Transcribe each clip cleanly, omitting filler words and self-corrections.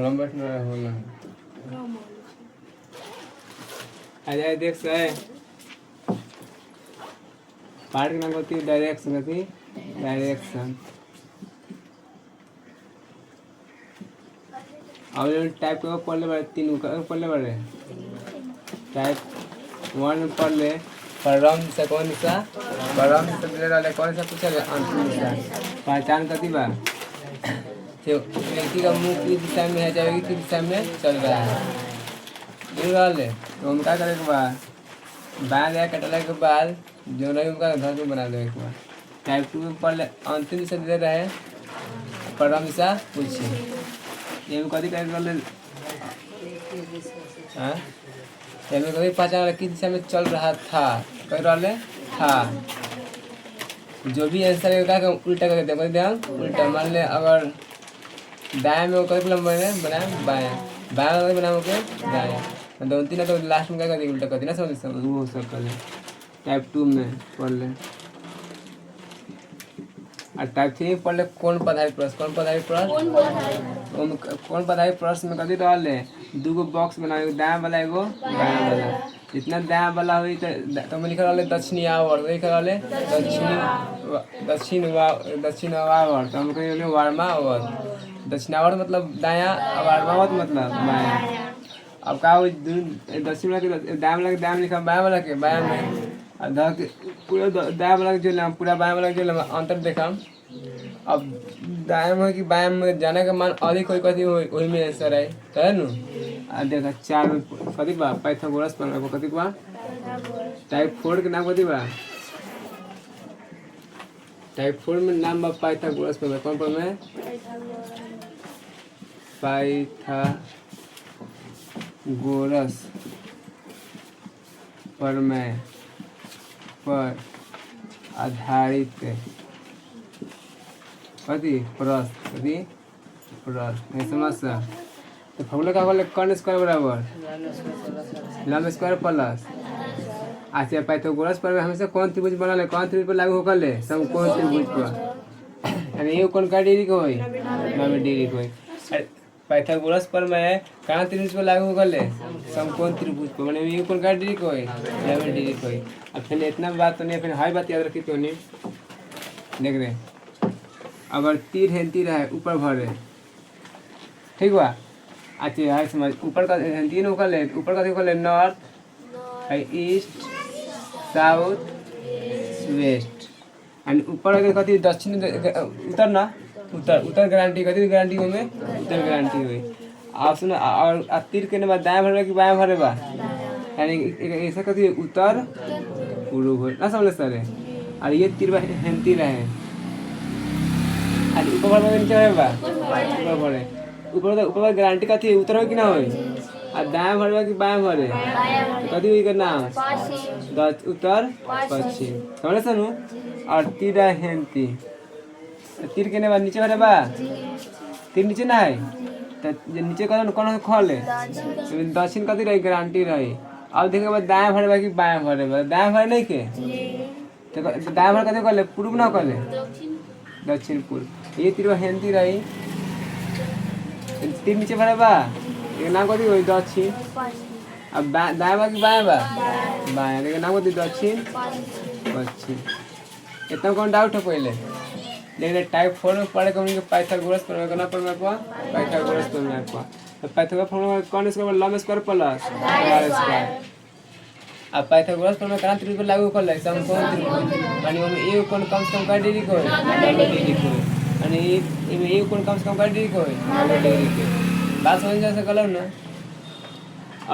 लंबट न होला अजय देख से पार्ट के नाम होती है डायरेक्शन और टाइप को पढ़ले बड़े तीन को पढ़ले बड़े टाइप 1 पढ़ ले परम से कौन सा परम से ले रहा कौन सा पूछा अंतिम सा पहचान कती बा तो व्यक्ति का मुंह किस दिशा में है चाहे किस दिशा में चल रहा है ये वाले तो हम क्या करें के बाद बाल या कटला के बाद जो नहीं उनका घर में बना दे एक बार टाइप 2 में पढ़ ले अंतिम से दे रहे परम सा पूछिए ये कभी कर ले हाँ ये कभी पहचान किस दिशा में चल रहा था कह रहा था जो भी आंसर है क्या उल्टा कर देते हैं ध्यान उल्टा मान ले अगर दाएं में कभी लंबा है बनाए बाएं बाएं में बनाओ के दाएं दो तीन तो लास्ट में क्या कर उल्टा कर देना समझ वो सब कर ले टाइप 2 में पढ़ ले और टाइप 3 पढ़ ले कौन पदार्थ प्रश्न में कभी डाल ले दो बॉक्स बनाओ दाएं वाला एगो बाएं वाला जितना दाएं वाला हुई तो मैं लिखा रहा दक्षिणी आवर्त लिखा रहा दक्षिण आवर्त तो हम कहेंगे वार्मा आवर्त दक्षिणावर्त मतलब दायां वार्मावर्त मतलब बायां अब का दक्षिण वाला के दाएं वाला के दाएं लिखा बाएं वाला के बाएं में पूरा दाएं वाला जो नाम पूरा बाएं वाला जो अंतर देखा अब दाएं में कि बाएं में जाने का मान अधिक कोई कथी वही में आंसर है तो है ना देखा 4 में कथी बा पाइथागोरस पर को कथी बा टाइप 4 के नाम कथी बा टाइप 4 में नाम बा पाइथागोरस पर कौन पर में पाइथागोरस पर में पर आधारित कथी प्रश्न नहीं समझ तो फॉर्मूला का बोले कर्ण स्क्वायर बराबर लंब स्क्वायर प्लस अच्छा पाइथागोरस पर हमेशा कौन त्रिभुज बना ले कौन त्रिभुज पर लागू होकर ले समकोण त्रिभुज पर यानी ये कौन का डिग्री को होई 90 डिग्री को होई पाइथागोरस पर मैं कौन त्रिभुज पर लागू होकर ले समकोण त्रिभुज पर माने ये कौन का डिग्री को होई 90 डिग्री को होई अब फिर इतना बात तो नहीं फिर हाई बात याद रखी तो नहीं देख रहे अगर तीर है ऊपर भरे ठीक बा अच्छा है समझ ऊपर का तीन ऊपर ले ऊपर का देखो ले north east south west and ऊपर अगर कथी दक्षिण उत्तर ना उत्तर गारंटी कथी गारंटी में उत्तर गारंटी हुई आप सुनो और तीर के बाद दाएं भरे कि बाएं भरे बा यानी ऐसा कथी उत्तर पूर्व ना समझ सर और ये तीर हेंती रहे ऊपर भरे नीचे भरे बा ऊपर भरे ऊपर गारंटी का थी उत्तर हो कि ना हो और दाएं भरे कि बाएं भरे कथी हुई करना उत्तर पश्चिम समझे सुनू और तीर हेंती तीर के बाद नीचे भरे बा तीर नीचे ना है तो नीचे कौन खोले दक्षिण कथी रही गारंटी रही अब देखे बाद दाएं भरे बा कि बाएं भरे बा दाएं भरे नहीं के तो दाएं भरे कथी कर पूर्व ना कर दक्षिण पूर्व ये तीर हेंती रही तीर नीचे भरे बा एक नाम कथी होई दक्षिण अब दाएं बा कि बाएं बा बाएं एक नाम कथी दक्षिण पश्चिम इतना कौन डाउट है पहले लेकिन टाइप 4 में पढ़े कौन पाइथागोरस पर करना पड़ेगा को पाइथागोरस पर में को पाइथागोरस फॉर्मूला कौन स्क्वायर लंब स्क्वायर प्लस स्क्वायर अब पाइथागोरस पर में कौन त्रिभुज पर लागू कर ले समकोण त्रिभुज यानी हम ए कोण कम से कम का डिग्री को 90 डिग्री को यानी ए कोण कम से कम का डिग्री को 90 डिग्री के बात समझ जा सकल ना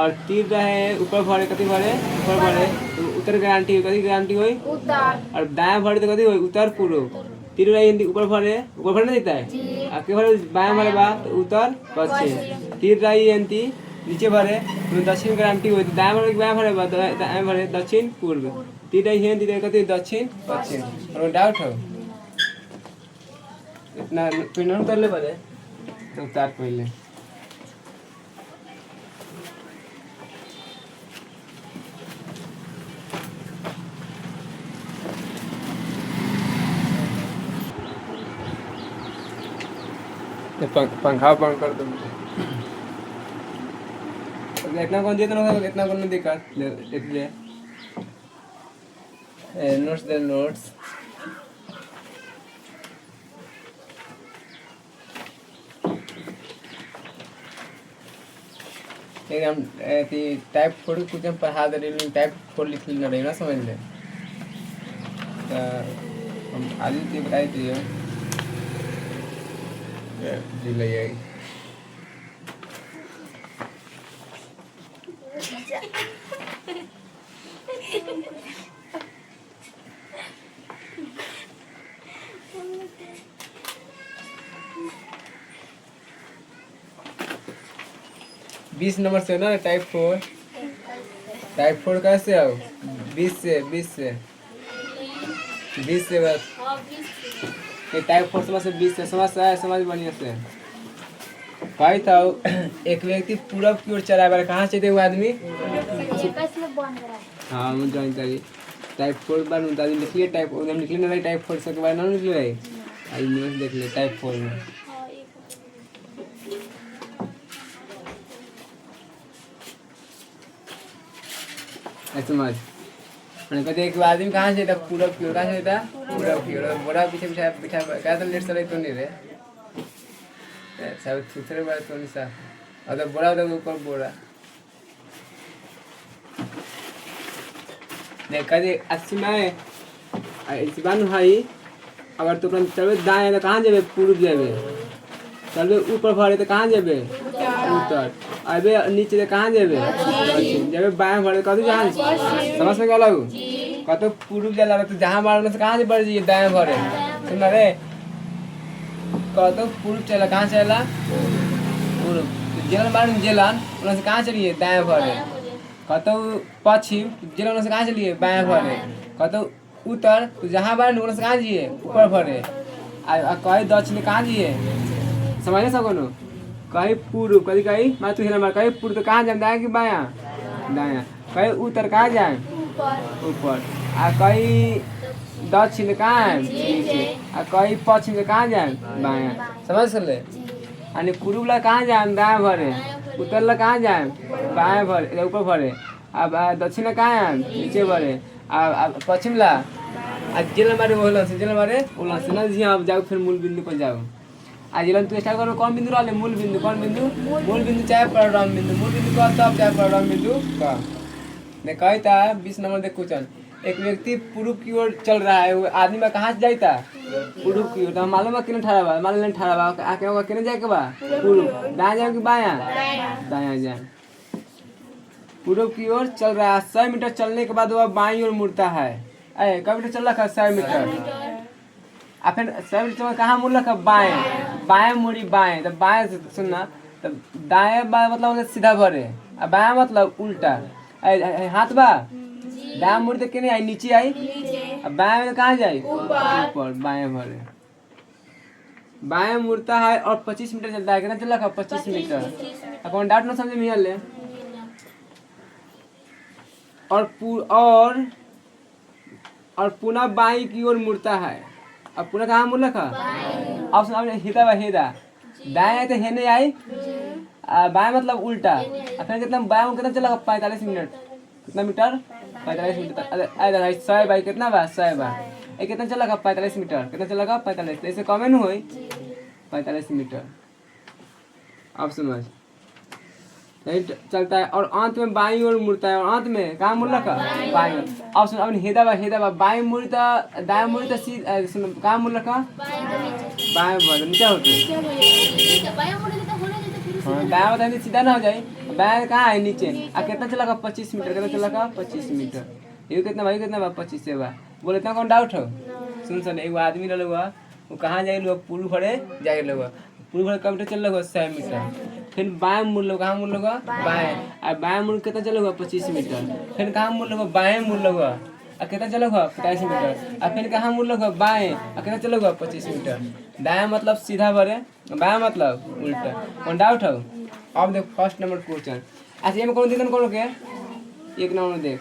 और तीर रहे ऊपर भरे कथी भरे ऊपर भरे तो उत्तर गारंटी कथी गारंटी होई उत्तर और दाएं भरे तो कथी होई उत्तर पूर्व तीर रहे ऊपर भरे नहीं देता है आके भरे बाएं भरे बा तो उत्तर पश्चिम तीर रही एंती नीचे भरे तो दक्षिण गारंटी होई दाएं भरे बाएं भरे बा दाएं भरे दक्षिण पूर्व तीर रही एंती कथी दक्षिण पश्चिम और डाउट हो इतना पिनन कर ले बरे तो उतार पहले पंखा बंद कर दो। इतना कौन जितना होगा इतना कौन नहीं दिक्कत देख ले। नोट्स दे नोट्स एकदम टाइप फोड़ कुछ हम पढ़ा दे रहे टाइप फोड़ लिख लेना रहेगा समझ ले। हम आदित्य बताई थी ले आई 20 नंबर से ना टाइप 4 कैसे आओ 20 से बस ये टाइप 4 समझ से 20 से समझ बढ़िया से भाई था। एक व्यक्ति पूरब की ओर चला गया कहाँ से थे वो आदमी। हाँ मुझे जानकारी टाइप 4 बार लिखिए टाइप निकले ना टाइप 4 से के बारे में निकले भाई आज देख ले टाइप 4 में समझ मैंने कहते एक आदमी कहाँ से था पूरब की ओर कहाँ से था पूरब की ओर बोरा पीछे बिठा क्या तो लेट चले तो नहीं रे सब सुथरे बात तो नहीं सा और तो बोरा उधर ऊपर बोरा देखा दे अच्छी में इस बार भाई अगर तो चलवे दाएं तो कहाँ जाबे पूरब जाबे चलवे ऊपर भरे तो कहाँ जाबे उत्तर अबे नीचे तो कहाँ जाबे पश्चिम जाबे बाएं भरे कतौ जहाँ समझ में गया कतौ पूरब जाला तो जहाँ मारने से कहाँ से बढ़ जाइए दाएं भरे सुन रे कतौ पूरब चला कहाँ चला पूरब जेलन मारने जेलन उन से कहाँ चलिए दाएं भरे कतौ पश्चिम जेलन से कहाँ चलिए बाएं भरे कतौ उत्तर तो जहाँ बार उन से कहाँ जाइए ऊपर भरे कहीं दक्षिण कहाँ जाइए समझ सको नो कहीं पूर्व कहीं कहीं मैं तू हिला मार कहीं पूर्व तो कहाँ जाए दाएं कि बायां दायां कहीं उत्तर कहाँ जाए ऊपर कहीं दक्षिण कहाँ है नीचे कहीं पश्चिम से कहाँ जाए बायां समझ ले यानी पूर्व ला कहाँ जाए दाएं भरे उत्तर ला कहाँ जाए बाएं भरे ऊपर भरे अब दक्षिण कहाँ है नीचे भरे पश्चिम ला जेल मारे बोला से ना जी आप जाओ फिर मूल बिंदु पर जाओ आज जिला तू स्टार्ट करो कौन बिंदु रहा मूल बिंदु कौन बिंदु मूल बिंदु चाहे परिणाम बिंदु मूल बिंदु का तब चाहे परिणाम बिंदु का ने कहता 20 नंबर देख क्वेश्चन एक व्यक्ति पूर्व की ओर चल रहा है वो आदमी में कहाँ से जाता पूर्व की ओर तो मालूम है किने ठहरा बा मान लें ठहरा बा आके होगा किने जाए के बा पूर्व दाएं जाए कि बायां दायां जाए पूर्व की ओर चल रहा है 100 मीटर चलने के बाद वह बाईं ओर मुड़ता है कब मीटर चल रखा 100 मीटर फिर 100 मीटर कहाँ मुड़ रखा बाएं मुड़ी बाएं तो बाएं सुनना तो दाएं बाएं मतलब सीधा भरे और बायां मतलब उल्टा हाथ बा दाएं मुड़ी तो किने आई नीचे आई अब बाएं में कहाँ जाए ऊपर बाएं भरे बाएं मुड़ता है और 25 मीटर चलता है कितना चल रखा 25 मीटर कौन डाउट ना समझे मिया ले और पुनः बाईं की ओर मुड़ता है अब पुनः कहाँ मुड़ रखा ऑप्शन हेदा दाएं तो हेने आई बाएं मतलब उल्टा फिर कितना बाएं कितना चला 45 मिनट कितना मीटर 45 मीटर अरे 100 बाई कितना बा 100 बार कितना चला 45 मीटर कितना चला 45 ऐसे कमे न हुई 45 मीटर अब समझ नहीं चलता है और अंत में बाईं ओर मुड़ता है और अंत में कहाँ मुड़ रखा बाईं ओर ऑप्शन अब हेदा बा बाईं मुड़ता दाएं मुड़ता कहाँ मुड़ रखा बाएं भर नीचे होते दाएं बताए सीधा ना हो जाए बाएं कहाँ है नीचे कितना चला 25 मीटर कितना चला 25 मीटर ये कितना भाई कितना बा 25 से बा बोले इतना कौन डाउट हो सुन एगो आदमी रहा हुआ वो कहाँ जाए लोग पूर्व भरे जाए लोग पूर्व भरे कब मीटर चल रहा 100 मीटर फिर बाएं मुड़ लो कहाँ मुड़ लोगा बाएं बाएं मुड़ कितना चलोगा 25 मीटर फिर कहाँ मुड़ लोगा बाएं मुड़ लोगा कितना चलोगा 45 मीटर फिर कहाँ मुड़ लोगा बाएं कितना चलोगा 25 मीटर दाएं मतलब सीधा भरे बाएं मतलब उल्टा कौन डाउट हो अब देख फर्स्ट नंबर क्वेश्चन अच्छा ये कौन दिन कौन के एक नंबर देख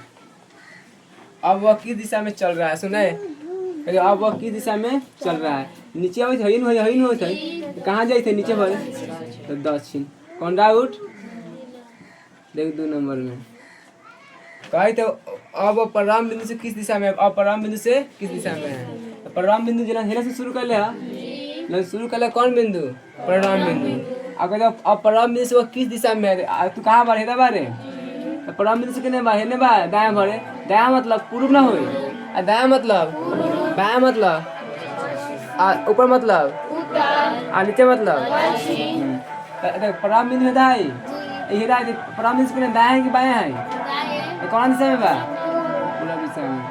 अब वह किस दिशा में चल रहा है सुने कहते अब वह किस दिशा में चल रहा है? नीचे आवत है ही नहीं कहाँ जाए थे नीचे भरे तो दक्षिण। कौन डाउट देख 2 नंबर में कहे तो अब परिणाम बिंदु से किस दिशा में, अब परिणाम बिंदु से किस दिशा में है? तो परिणाम बिंदु जना हेला से शुरू कर ले शुरू कर ले कौन बिंदु? परिणाम बिंदु। अगर अब परिणाम बिंदु से वो किस दिशा में है? तू कहाँ बारे हेदा बारे तो परिणाम बिंदु से कितने बार हेने बा दायां भरे। दायां मतलब पूर्व ना होई, दायां मतलब बायां मतलब ऊपर मतलब नीचे मतलब परिणाम बिंदु हेदा है हेदा परिणाम बिंदु से कितने दायां है कि बायां है? कौन दिशा में बा? पूरा दिशा में।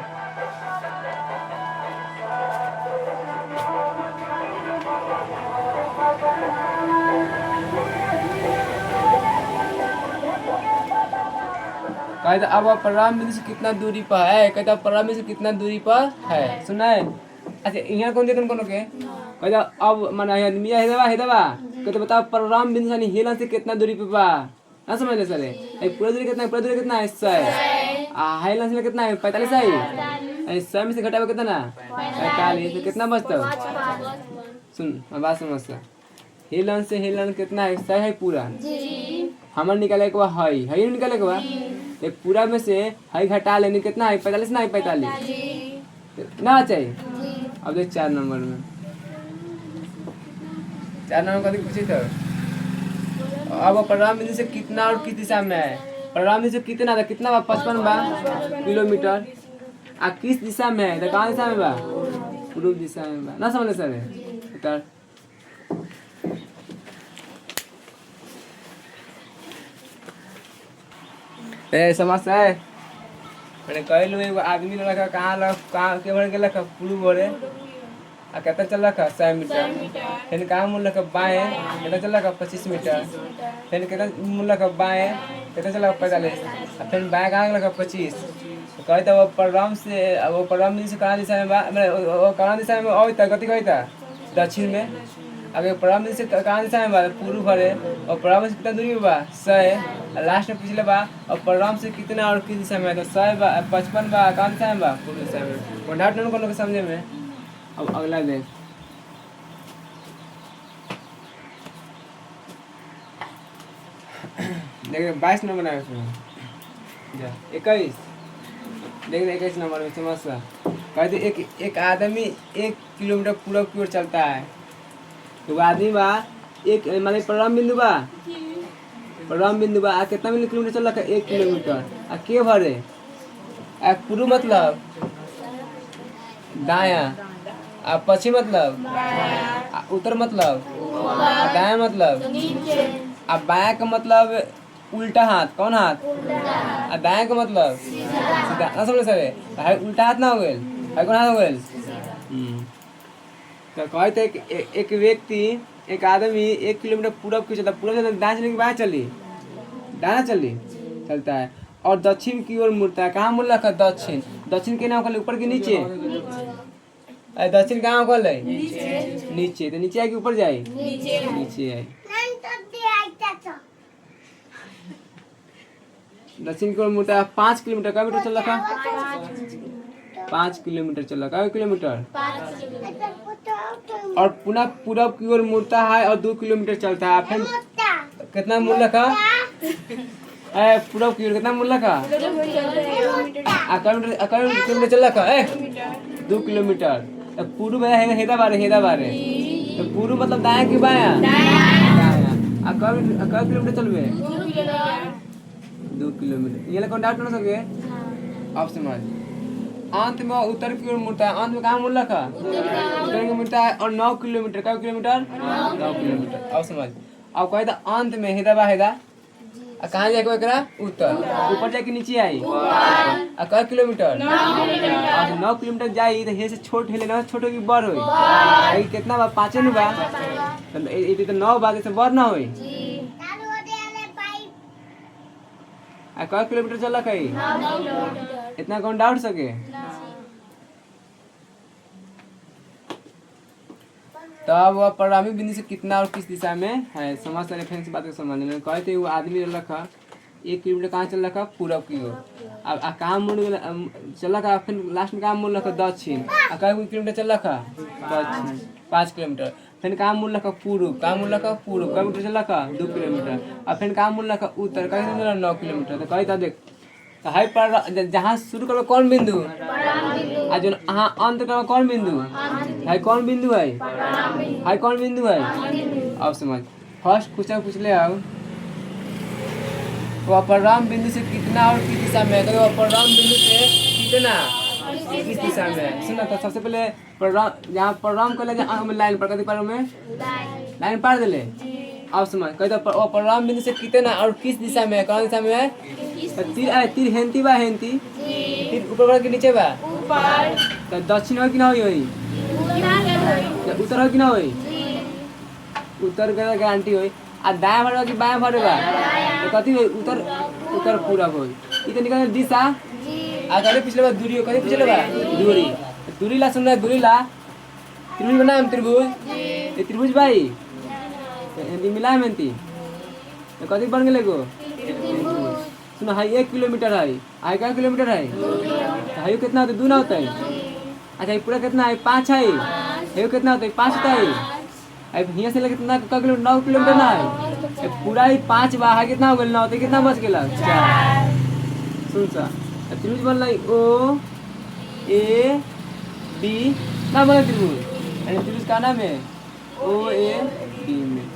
कहते अब परिणाम बिंदु से कितना दूरी पर है? कहते अब परिणाम बिंदु से कितना दूरी पर है? सुना है? अच्छा यहाँ कौन देते कौन के? कहते अब माना मिया हेदवा कहते बताओ परिणाम बिंदु से हेलन से कितना दूरी पे बा? ना समझ ले सर पूरा दूरी कितना है? पूरा दूरी कितना है? 100। हेलन से कितना है? 45 है। 100 में से घटावे कितना? 45। तो कितना बचता? सुन बात समझ हेलन से हेलन कितना है? 100 है पूरा हमर निकाले के बा है निकाले के बा एक पूरा में से हई घटा लेने कितना है? 45 ना है? 45 ना चाहिए। अब देख 4 नंबर में 4 नंबर कभी पूछी तो अब परिणाम बिंदु से कितना और किस दिशा में है? परिणाम बिंदु से कितना था? कितना बा? 55 बा किलोमीटर। किस दिशा में है? तो कहाँ दिशा में बा? पूर्व दिशा में बा। ना समझ सर समस्या है मैंने कह लू एगो आदमी लगा कहाँ के भर गेल पूर्व भरे कितना चल रखा 100 मीटर। फिर कहाँ मुड़ रखा बाएँ कितना चल रखा 25 मीटर। फिर कितना मुड़ रखा बाएँ कितना चल रखा 45। फिर बाएँ कहाँ लगा 25। कहते वो परिणाम से वो परिणाम से कहाँ दिशा में कहाँ दिशा में और गति कहता दक्षिण में। अगर परिणाम से कहाँ दिशा में बा? पूर्व भरे। और परिणाम से कितना दूरी में बा? 100। लास्ट में पूछले बा और परिणाम से कितना और किस दिशा में है? तो 100 बा 55 बा कहाँ दिशा में बा? पूर्व दिशा में। वो डाउट नहीं समझे में। अब अगला देख देख 22 नंबर है उसमें 21 देख 21 नंबर में समस्या कहते एक आदमी 1 किलोमीटर पूर्व की ओर चलता है। तो आदमी बा एक माने परिणाम बिंदु बा कितना किलोमीटर चल रहा है? 1 किलोमीटर। के भरे पूर्व मतलब दायां पश्चिम मतलब उत्तर मतलब दायां मतलब बायां का मतलब उल्टा हाथ। कौन हाथ? दायां का मतलब सीधा। ना समझ सर उल्टा हाथ ना हो गए कौन हाथ हो गए? तो कहते एक व्यक्ति एक आदमी 1 किलोमीटर पूरब की चलता पूरब से दाएं चलने के बाद दायां चलता है और दक्षिण की ओर मुड़ता है। कहाँ मुड़ रखा? दक्षिण। दक्षिण के नाम कर ऊपर के नीचे? दक्षिण कहाँ कर नीचे। तो नीचे आए कि ऊपर जाए? नीचे आए। दक्षिण की ओर मुड़ता है 5 किलोमीटर। का मीटर चल रखा? 5 किलोमीटर चल रहा है। किलोमीटर और पुनः पूरब की ओर मुड़ता है और 2 किलोमीटर चलता है। फिर कितना मुड़ रखा? पूरब की ओर कितना मुड़ रखा? किलोमीटर चल रखा है 2 किलोमीटर। तो पूर्व है हेदा बारे तो पूर्व मतलब दायां की बायां? दायां। किलोमीटर चलबे? 2 किलोमीटर। ये कौन डाउट ना सके आप समझ। अंत में उत्तर की ओर मुड़ता है। अंत में कहाँ मुड़ रखा? उत्तर की मुड़ता है और 9 किलोमीटर। कई किलोमीटर? 9 किलोमीटर। अब समझ। अब कहे था अंत में हेदा कहाँ जाए उत्तर ऊपर जाके नीचे आई कई किलोमीटर? 9 किलोमीटर जाई तो हे से छोट हेले ना छोटो की बड़ होई कितना बा? 5 न बा तो 9 बा से बड़ ना होई। कई किलोमीटर चल कई इतना कौन डाउट सके? तब वह परिणामी बिंदु से कितना और किस दिशा में है? समझ रेफरेंस बात को समझ लेना। कहते वो आदमी रखा किलोमीटर कहाँ चल रखा पूरब की ओर। अब कहाँ मुड़ चल रखा, फिर लास्ट में कहाँ मुड़ रखा दक्षिण। कई किलोमीटर चल रखा दक्षिण 5 किलोमीटर। फिर कहाँ मुड़ रखा पूर्व, कहाँ मुड़ रखा पूर्व कई किलोमीटर चल रखा 2 किलोमीटर। और फिर कहाँ मुड़ रखा उत्तर कहीं 9 किलोमीटर। तो कहीं था देख तो हाई पर जहाँ शुरू करबे कौन बिंदु आ जो हाँ अंत करबे कौन बिंदु है, कौन बिंदु है, हाई कौन बिंदु है। अब समझ फर्स्ट क्वेश्चन पूछ ले आओ, वो अपराम बिंदु से कितना और किस दिशा में, तो अपराम बिंदु से कितना किस दिशा में। सुना तो सबसे पहले परराम जहाँ परराम कर ले लाइन पर कथी पर में लाइन पार दे ले। अब समझ कही तो परराम बिंदु से कितना और किस दिशा में, कौन दिशा में है। तीर तीर हेंती बा, हेंती तीर ऊपर बा कि नीचे बा ऊपर। तो दक्षिण हो कि ना होई, उत्तर हो कि ना होई, उत्तर के गारंटी होई। आ दायां भरवा कि बायां भरवा तो कथी होई उत्तर, उत्तर पूरब होई। ई तो निकल दिशा आ करे पिछले बा दूरी, कथी पिछले बा दूरी। दूरी ला सुन, दूरी ला त्रिभुज बना हम त्रिभुज, ये त्रिभुज भाई हिंदी मिला है मेंती तो कथी बन गेले गो सुन। हाई 1 किलोमीटर है, हाई का किलोमीटर है, हाई कितना होता है 2 ना होता है। अच्छा ये पूरा कितना है 5 है, हाई कितना होता है 5 होता है। अब यहाँ से लेके कितना किलोमीटर 9 किलोमीटर ना है, पूरा ही 5 बा है कितना हो गया 9 तो कितना बच गया 4। सुन सा त्रिभुज बन रही ओ ए बी ना बना त्रिभुज, यानी त्रिभुज का नाम है ओ ए बी में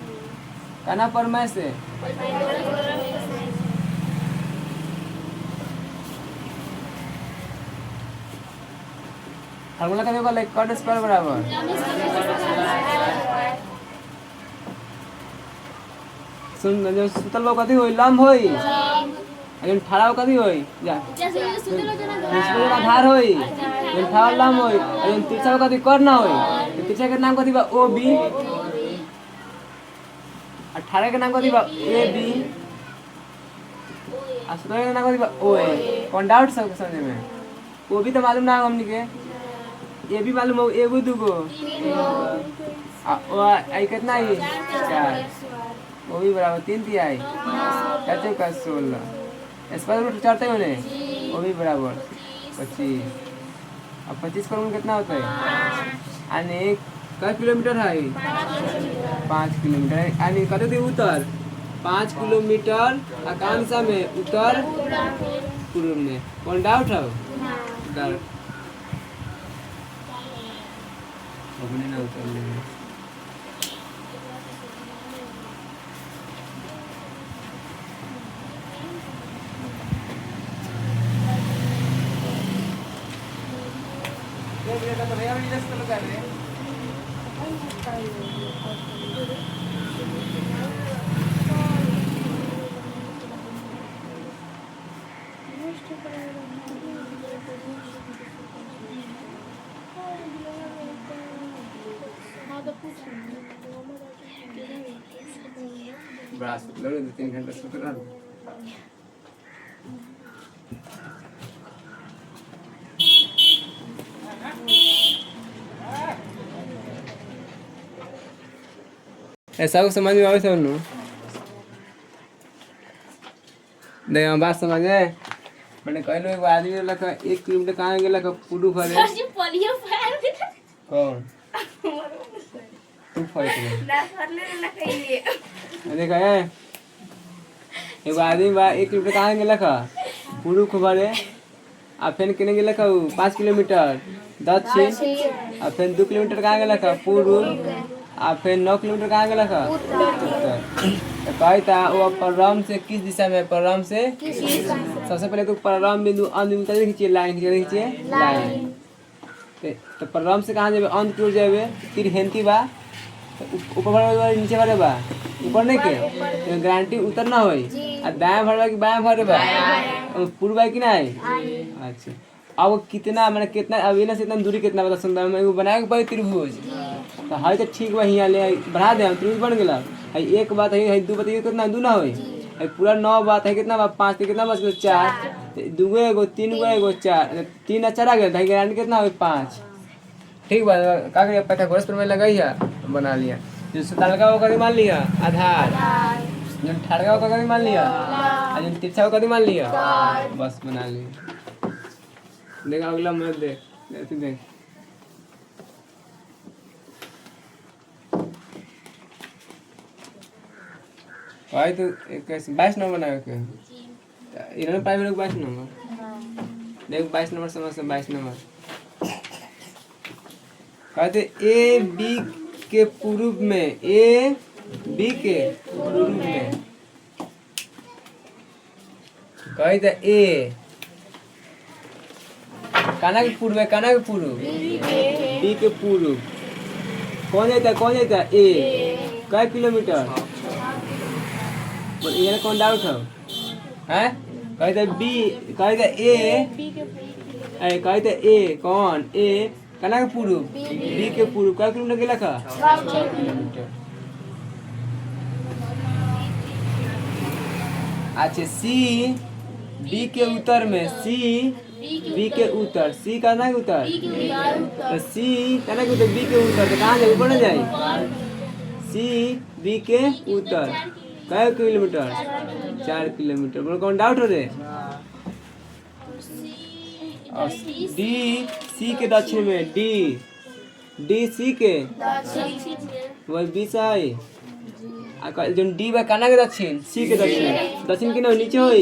का नाम पर मैं से फार्मूला का देखो लाइक कॉट स्क्वायर बराबर सुन जो सुतल बा कथी होई लंब होई, अजन ठाड़ा कथी होई जा सुतल आधार होई, अजन ठाड़ा लंब होई, अजन तिरछा कथी करना होई। तो तिरछा के नाम कथी बा ओ बी, 18 के नाम कथी बा ए बी, आ 17 के नाम कथी बा ओ ए। कौन डाउट सब समझ में, ओ भी तो मालूम ना हमनी के, ये भी मालूम हो एगो दूगो आई कितना है 4, वो भी बराबर 3 दिया है 4 का 16 स्क्वायर रूट चढ़ते होने वो भी बराबर 25। अब 25 का रूट कितना होता है यानी कै किलोमीटर है 5 किलोमीटर, यानी कते दी उत्तर 5 किलोमीटर आकांक्षा में उत्तर पूर्व में। कौन डाउट है डाउट अपने ना उतर ले। ये तो भैया भी जस्ट लगा रहे हैं। बस लो 2-3 घंटा सो कर ऐसा को समझ में आवे सब नु देख हम बात समझ में मैंने कहलो एगो आदमी लगा 1 किलोमीटर कहां गेला का पुडू फरे कौन तू फाइट ना फरले ना कहिए देखा है एगो आदमी बा 1 किलोमीटर कहां गेला का पुडू खबरे आ फिर केने गेला का 5 किलोमीटर दक्षिण आ फिर 2 किलोमीटर कहां गेला का पूर्व आ फिर 9 किलोमीटर कहाँ गेला का उत्तर। तो कहता वो परम से किस दिशा में, परम से सबसे पहले तो परम बिंदु अंत बिंदु कहाँ खींचिए लाइन खींचिए लाइन। तो परम से कहाँ जाबे अंत की ओर जाबे तीर हेंती बा ऊपर भरवा नीचे भरे बा ऊपर नहीं के तो गारंटी उतर ना होई आ दाएं भरवा कि बाएं भरे बा पूर्व बा कि नहीं। अच्छा अब कितना मैंने कितना अभी ना से इतना दूरी कितना बता सुंदर में बनाए के त्रिभुज तो है तो ठीक बा यहाँ ले बढ़ा दे त्रिभुज बन गया है। एक बात है 2 बताइए कितना 2 ना होई है पूरा 9 बात है कितना बा 5 तो कितना बच गया 4 2 एगो 3 गो एगो 4 3 आ 4 आ गया गारंटी कितना होई 5। ठीक बा का करिए पैथागोरस प्रमेय लगाई है बना लिया। जो सताल का वो कभी मान लिया आधार जो ठाड़ का वो कभी मान लिया आज तिरछा को कभी मान लिया बस बना लिया। देख अगला मैं देख ऐसे देख भाई तो 22 नंबर बनाए के इन्होंने पाई मेरे को 22 नंबर देख 22 नंबर समझ से 22 नंबर कहते ए बी के पूर्व में ए बी के पूर्व में कहते ए काना के पूर्व है काना के पूर्व बी के पूर्व कौन जाता है ए कै किलोमीटर ये कौन डाउट है कहते बी कहते ए कहते ए कौन ए कना के पूर्व बी के पूर्व कै किलोमीटर गेला का 6 किलोमीटर। अच्छा सी बी के उत्तर में सी बी के उत्तर सी कना के उत्तर तो सी कना के उत्तर बी के उत्तर तो कहाँ जाए ऊपर न जाए सी बी के उत्तर कै किलोमीटर 4 किलोमीटर बोलो कौन डाउट हो रे और डी सी के दक्षिण में डी सी के वही बीच आई जो डी बा काना के दक्षिण सी के दक्षिण के ना नीचे होई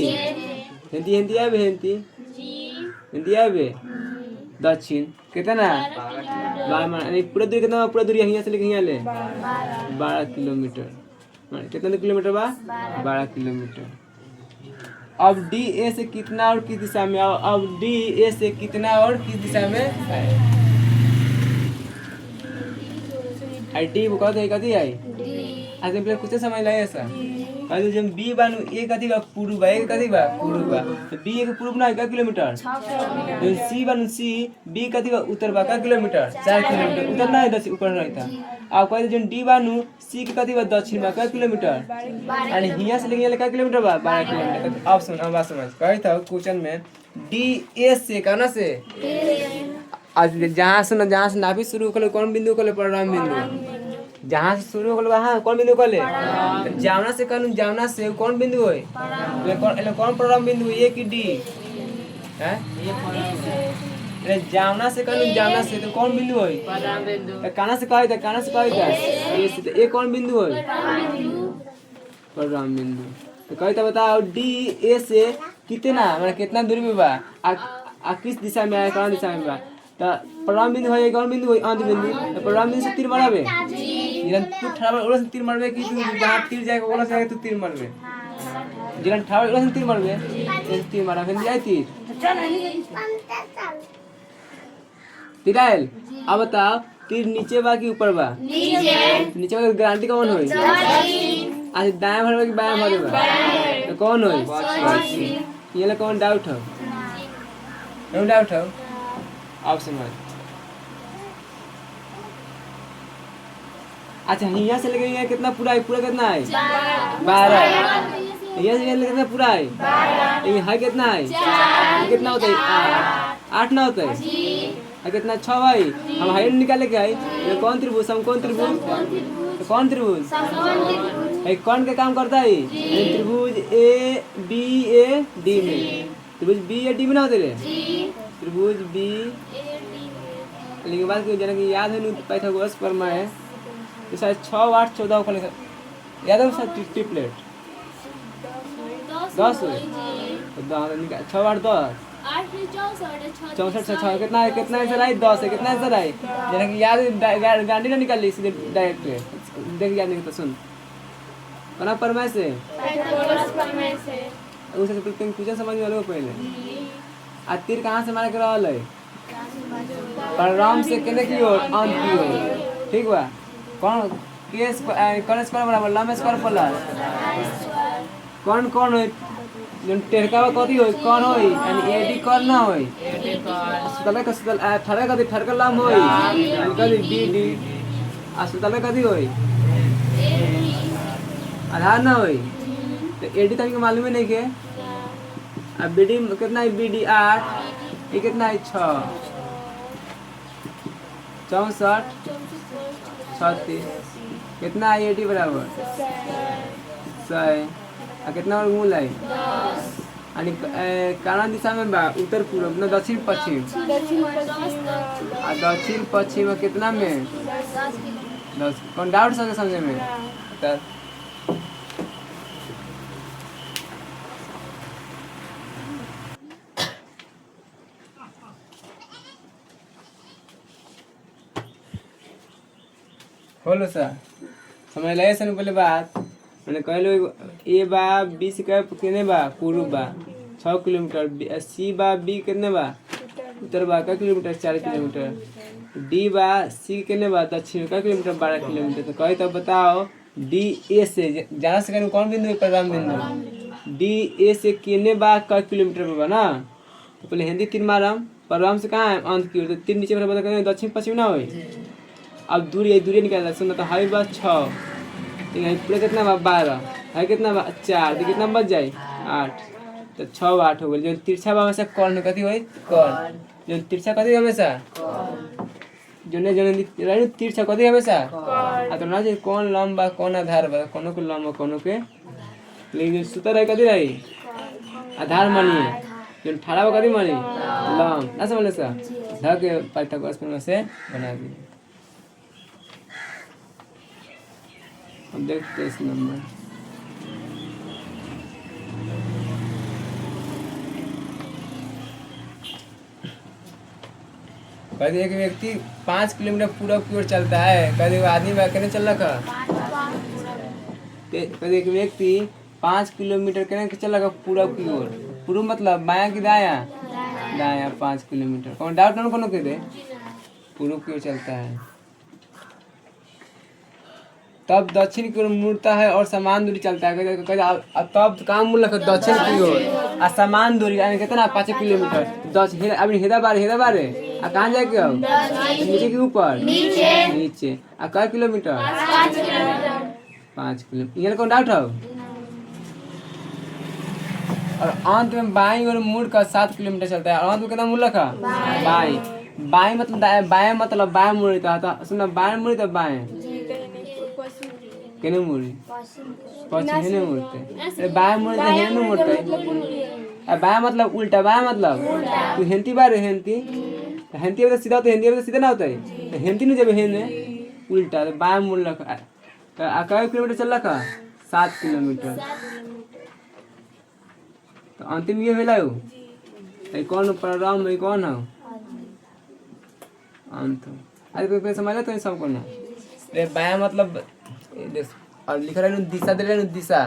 हिंदी हिंदी आवे हिंदी आवे दक्षिण कितना 12 पूरा दूरी कितना पूरा दूरी यहाँ से लेके यहाँ ले 12 किलोमीटर कितना किलोमीटर बा 12 किलोमीटर। अब डी ए से कितना और किस दिशा में अब डी ए से कितना और किस दिशा में आई डी वो कहते कथी आई आज कुछ समझ लगे ऐसा कहते जब बी बानू ए कथी बा पूर्व बा ए कथी बा पूर्व बा तो बी के पूर्व ना कै किलोमीटर 6 किलोमीटर जब सी बानू सी बी कथी बा उत्तर बा कै किलोमीटर 4 किलोमीटर उत्तर ना दक्षिण ऊपर रहता। अब कहते जब डी बानू सी के कथी बा दक्षिण बा कै किलोमीटर यानी हिया से लेके कै किलोमीटर बा 12 किलोमीटर। अब सुन अब बात समझ कही था क्वेश्चन में डी ए से कहना से आज जहां से नाभि शुरू कर कौन बिंदु कर परिणाम बिंदु जहाँ से शुरू होल वहाँ कौन बिंदु कहले जावना से कहूँ जावना से कौन बिंदु होय कौन प्रारंभ बिंदु ए की डी है जावना से कहूँ जावना से तो कौन बिंदु होय काना से कहे था काना से कहे था ए से तो ए कौन बिंदु होय प्रारंभ बिंदु तो कहता बताओ डी ए से कितना मतलब कितना दूरी में बा आ किस दिशा में है कौन दिशा में बा तो प्रारंभ बिंदु होय कौन बिंदु होय अंत बिंदु तो प्रारंभ बिंदु से तीर मारबे जिरन तू ठावर ओला से तीर मारबे कि तू जहां तीर जाएगा ओला से तू तीर मारबे जिरन ठावर ओला से तीर मारबे ए तीर मारा फिर जाए तीर तीराइल अब बताओ तीर नीचे बा कि ऊपर बा नीचे बा गारंटी कौन होई आज दाएं भरबे कि बाएं भरबे तो कौन होई ये ले कौन डाउट हो नो डाउट हो आप समझ। अच्छा यहाँ से लेके यहाँ कितना पूरा है पूरा कितना है 12 यहाँ से कितना पूरा है यहाँ कितना है कितना होता है 8 ना होता है कितना 6 भाई हम हाइट निकाले के आई कौन त्रिभुज हम कौन त्रिभुज कौन त्रिभुज कौन का काम करता है त्रिभुज ए डी में त्रिभुज बी ए डी में ना होते रे त्रिभुज बी लेकिन बात जना कि याद है पाइथागोरस प्रमेय है तो शायद 6 8 14 को याद है शायद ट्रिपलेट 10 हो 6 8 10 64 6 कितना है आंसर आई 10 है कितना आंसर आई जना कि याद गांधी ने निकाल ली सीधे डायरेक्ट देख याद नहीं तो सुन बना प्रमेय से उसे तुम पूछा समझ में लो पहले आ तीर कहाँ से मारे के रहल है परिणाम से केने की ओर अंत की ओर ठीक बा कौन केस कौन स्क्वायर बराबर लंब स्क्वायर प्लस कौन कौन होई जन टेढ़का कथी होई कौन होई यानी एडी कौन ना होई सुतले का सुतल ठरका कथी ठरका लंब होई यानी कथी बीडी आ सुतले कथी होई आधार ना होई तो एडी तनिक मालूम ही नहीं के अब बीडी कितना है बीडी 8 ये कितना है 6 64 36 कितना है एडी बराबर 100 कितना और मूल है यानी कौन दिशा में बा उत्तर पूर्व ना दक्षिण पश्चिम आ दक्षिण पश्चिम में कितना में 10 कौन डाउट समझे में तो बोलो सर समझ लगे सन बोले बात मैंने कहलो ए बा बी से कितने बा पूर्व बा 6 किलोमीटर सी बा बी कितने बा उत्तर बा का किलोमीटर 4 किलोमीटर डी बा सी कितने बा दक्षिण का किलोमीटर 12 किलोमीटर तो कही तो बताओ डी ए से जाना से कौन बिंदु है परिणाम बिंदु डी ए से कितने बा का किलोमीटर पे बा ना तो पहले हिंदी 3 मारम परिणाम से कहाँ है अंत की ओर तो 3 नीचे वाला बता करें दक्षिण पश्चिम ना हो अब दूरी निकाल सुन तो हाई बा 6 पूरा कितना बा 12 हाई कितना बा 4 तो कितना बच जाए 8 तो 6 8 हो गए जो तिरछा बा हमेशा कौन कथी होई कौन जो तिरछा कथी हमेशा जो तिरछा कथी हमेशा आ तो ना जे कौन लंबा कौन आधार बा कोनो के लंबा कोनो के लेकिन सूत्र है कथी रही आधार मानिए जो ठाड़ा बा कथी मानी लंब ना समझले सा ध के पाइथागोरस में से बना दी अब देखते इस नंबर कभी एक व्यक्ति 5 किलोमीटर पूरब की ओर चलता है कभी आदमी कहने चल रहा कभी एक व्यक्ति 5 किलोमीटर कहने चल रहा पूरब की ओर पूर्व मतलब बाया की दाया दाया 5 किलोमीटर कौन डाउट ना कोनो के दे पूर्व की ओर चलता है तब दक्षिण की ओर मुड़ता है और समान दूरी चलता है तब कहाँ मुड़ रखा दक्षिण की ओर आ समान दूरी यानी कितना 5 किलोमीटर अभी हेदा बारे आ कहाँ जाके अब नीचे के ऊपर नीचे आ कै किलोमीटर 5 किलोमीटर यहाँ कौन डाउट है और अंत में बाई और मुड़ का 7 किलोमीटर चलता है और अंत में कितना मुड़ रखा बाई मतलब बाएं मुड़ता है सुना बाएं मुड़ी तो बाएं केने मुड़ी पश्चिम हेने मुड़ते अरे बाएं मुड़ी तो हेने मुड़ते बाएं मतलब उल्टा बाएं मतलब तू हेंती बारे हेंती तो सीधा होता है हेंती तो सीधा ना होता है तो हेंती नहीं जब हेने उल्टा तो बाएं मुड़ रखा तो कै किलोमीटर चल रखा 7 किलोमीटर तो अंतिम ये भेला हो कौन प्रोग्राम में कौन है अंत अरे पे समझ तो सबको ना रे बाया मतलब और लिख रहे दिशा दे रहे दिशा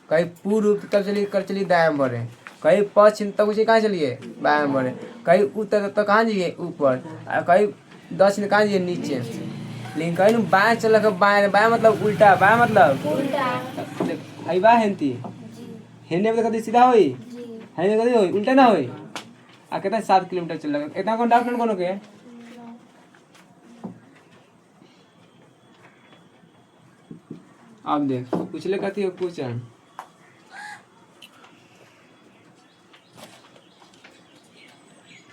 कहीं पूर्व तब चलिए दाया बढ़े कहीं पश्चिम तब उसे कहाँ चलिए बाया बढ़े कहीं उत्तर तो कहाँ जाइए ऊपर और कहीं दक्षिण कहाँ जाइए नीचे लेकिन कहीं बाया चल रहा बाया मतलब उल्टा बाया मतलब आई बा हेंती हेने में कभी सीधा होई हेने कभी होई उल्टा ना होई आ कितना 7 किलोमीटर चल रहा इतना कौन डाउट कोनो के आप देख पूछले कथी हो क्वेश्चन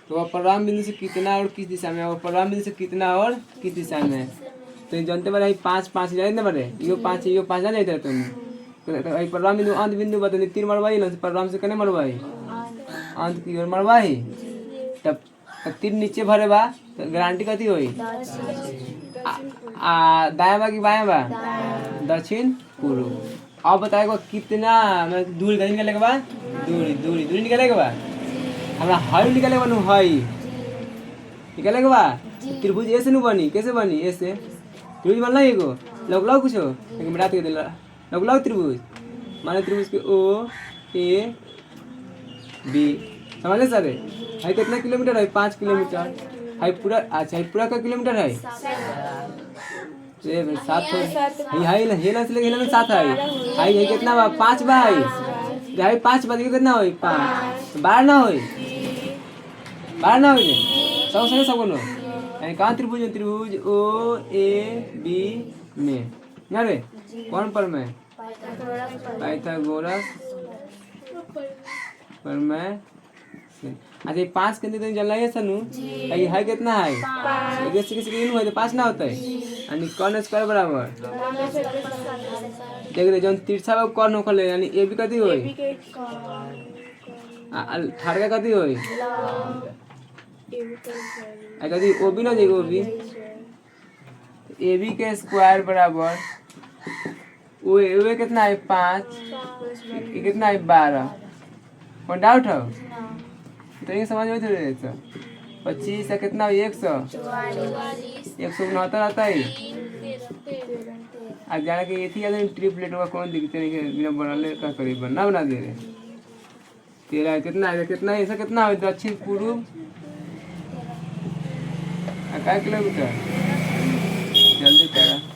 तो परिणाम बिंदु से कितना और किस दिशा में और परिणाम बिंदु से कितना और किस दिशा में तो जानते बारे 5 जाए ना बारे यो 5 ना जाते तुम तो आई परिणाम बिंदु अंत बिंदु बता 3 मरवाई ना परिणाम से कने मरवाई अंत की ओर मरवाई तब 3 नीचे भरे बा तो गारंटी कथी होई दाया बा कि बाया बा दक्षिण पूर्व अब बताएगा कितना दूरी कहीं निकलेगा बा दूरी निकलेगा बा हमरा हाई निकलेगा नु हाई निकलेगा बा त्रिभुज ऐसे नु बनी कैसे बनी ऐसे त्रिभुज बनला एगो लग कुछ लेकिन मिटा के देला लग त्रिभुज माने त्रिभुज के ओ ए बी समझले सर हाई कितना किलोमीटर है 5 किलोमीटर हाई पूरा अच्छा पूरा का किलोमीटर है 7 हाई हेला से लेके हेला में 7 हाई कितना बा 5 बा हाई 5 बा कितना होई 5 12 ना होई सब सही सब नो यानी कहाँ त्रिभुज ओ ए बी में ना रे कौन पर में पाइथागोरस पर मैं अच्छा 5 के अंदर जल है सनु है कितना है किसी है तो 5 ना होता है यानी कौन स्क्वायर बराबर देख रहे जौन तिरछा कौन होखले यानी ए बी कथी होई थर्ड का कथी होई कथी ओ बी ना जाएगी ओ बी ए बी के स्क्वायर बराबर वो कितना है 5 ये कितना है 12 कोई डाउट है तो ये समझ में थोड़ी रहता 25 से कितना 169 आता है आज जाना कि ये थी ट्रिपलेट होगा कौन दिखते नहीं बिना बनाने का करीब बनना बना दे रहे 13 कितना है ऐसा कितना है दक्षिण पूर्व क्या किलोमीटर जल्दी करा